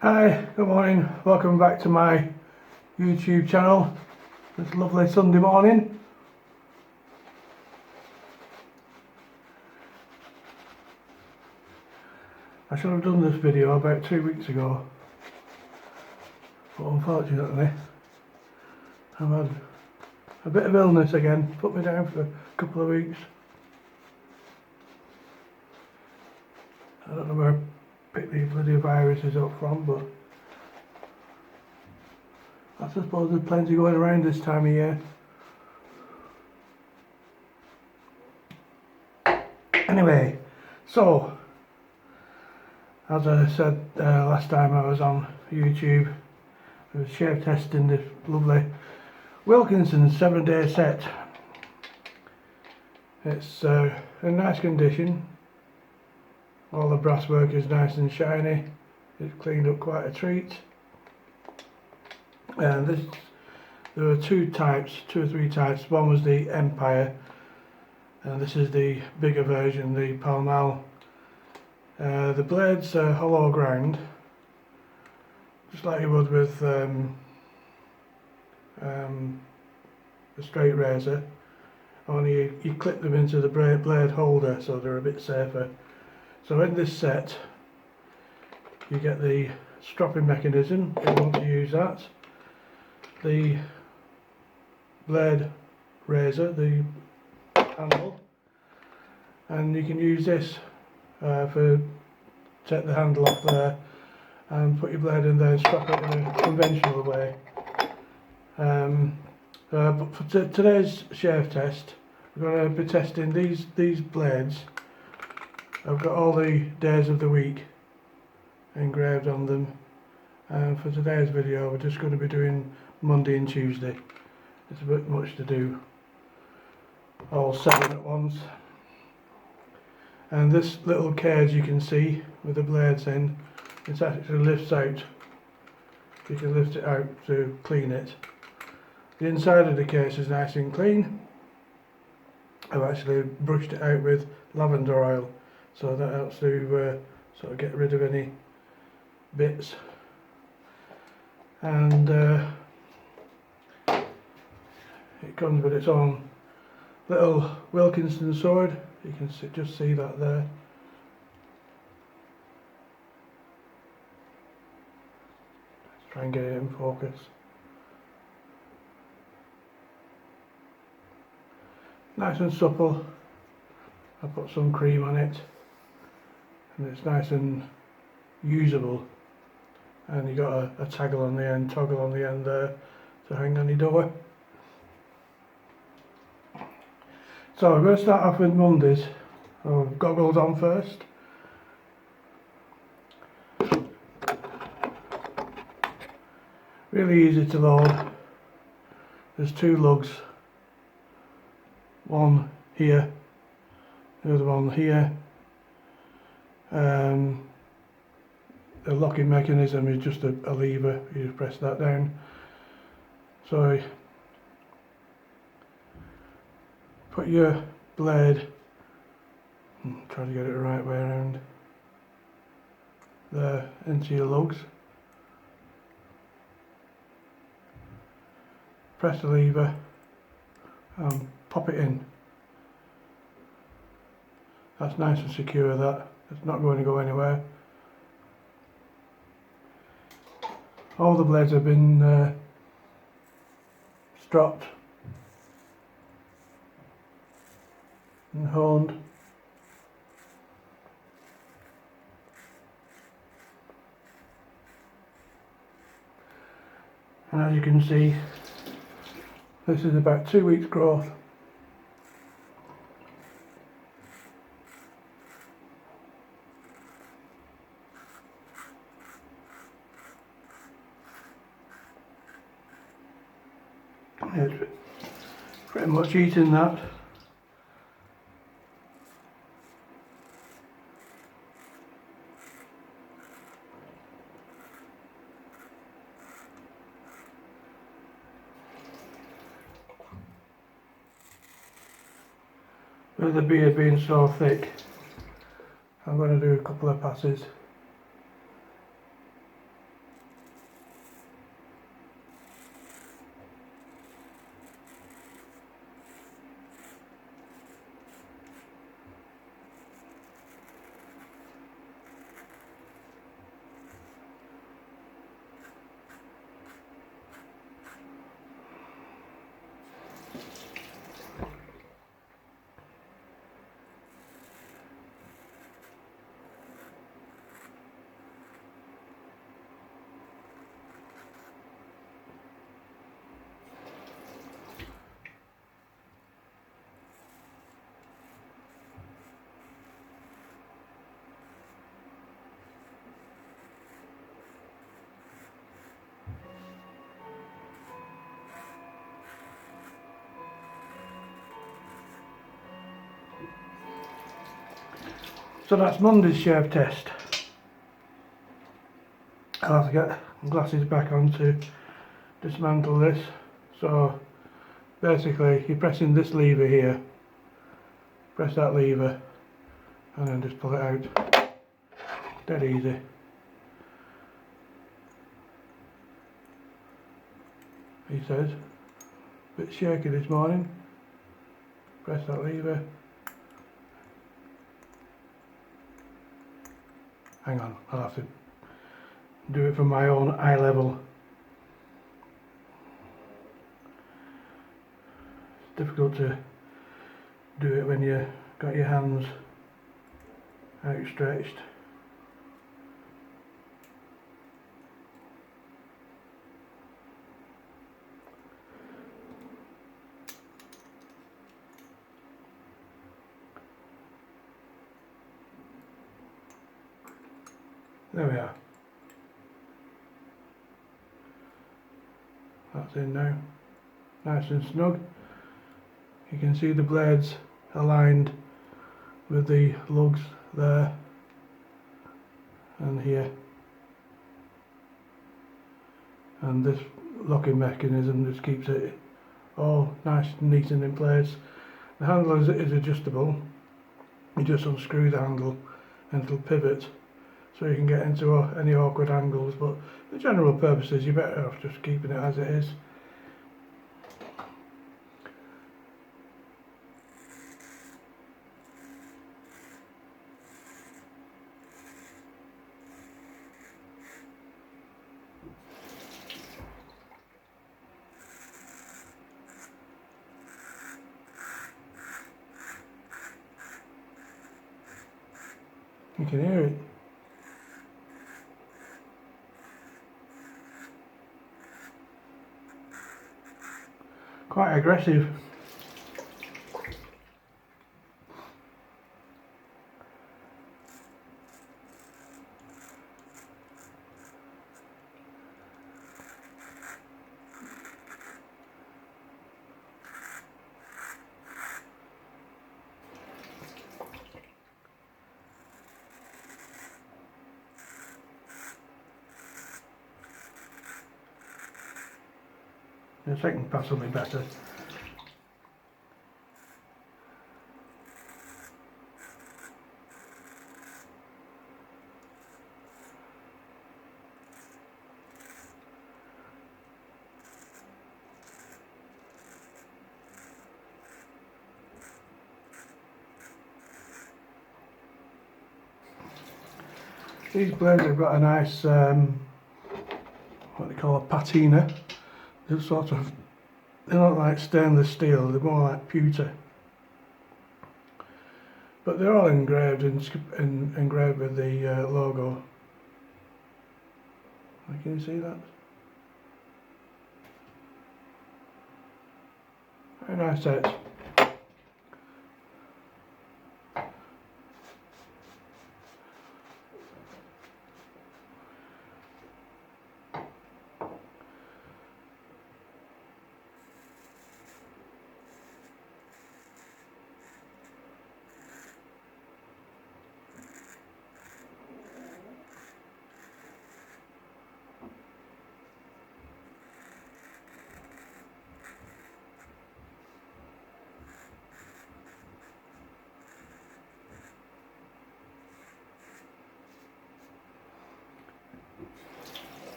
Hi, good morning, welcome back to my YouTube channel this lovely Sunday morning. I should have done this video about 2 weeks ago, but unfortunately I've had a bit of illness again, put me down for a couple of weeks. I don't know where I picked these bloody viruses up from, but I suppose there's plenty going around this time of year. Anyway, so as I said last time I was on YouTube, I was share testing this lovely Wilkinson 7-day set. It's in nice condition. All the brasswork is nice and shiny. It's cleaned up quite a treat. And there were two or three types. One was the Empire, and this is the bigger version, the Pall Mall. The blades are hollow ground, just like you would with a straight razor, only you clip them into the blade holder, so they're a bit safer. So in this set you get the stropping mechanism if you want to use that, the blade razor, the handle, and you can use this for take the handle off there and put your blade in there and strap it in a conventional way. But for today's shave test, we're going to be testing these blades. I've got all the days of the week engraved on them, and for today's video we're just going to be doing Monday and Tuesday. It's a bit much to do all 7 at once. And this little cage you can see with the blades in, it actually lifts out. You can lift it out to clean it. The inside of the case is nice and clean. I've actually brushed it out with lavender oil, so that helps to sort of get rid of any bits. And it comes with its own little Wilkinson sword. You can just see that there. Let's try and get it in focus. Nice and supple. I put some cream on it, and it's nice and usable. And you got a toggle on the end there to hang on your door. So we're going to start off with Mondays. Goggles on first. Really easy to load. There's 2 lugs. One here, the other one here. The locking mechanism is just a lever. You just press that down. So put your blade, try to get it the right way around, there into your lugs. Press the lever and pop it in. That's nice and secure, that. It's not going to go anywhere. All the blades have been stropped and honed. And as you can see, this is about 2 weeks growth. It's pretty much eating that. With the beard being so thick, I'm going to do a couple of passes. So that's Monday's shave test. I'll have to get glasses back on to dismantle this. So basically you're pressing this lever here, press that lever and then just pull it out. Dead easy. He says, a bit shaky this morning. Press that lever. Hang on, I'll have to do it from my own eye level. It's difficult to do it when you've got your hands outstretched. There we are. That's in now. Nice and snug. You can see the blades aligned with the lugs there and here. And this locking mechanism just keeps it all nice and neat and in place. The handle is adjustable. You just unscrew the handle and it'll pivot, so you can get into any awkward angles, but the general purpose is you're better off just keeping it as it is. You can hear it. Quite aggressive. The second pass will be better. These blades have got a nice, what they call a patina. They're sort of, they're not like stainless steel, they're more like pewter. But they're all engraved engraved with the logo. Can you see that? Very nice sets.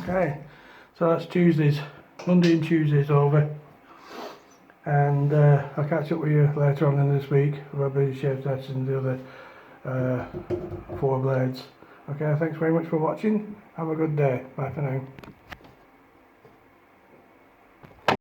Okay, so that's Tuesday's, Monday and Tuesday's over, and I'll catch up with you later on in this week. I'll be shave testing the other 4 blades. Okay, thanks very much for watching. Have a good day. Bye for now.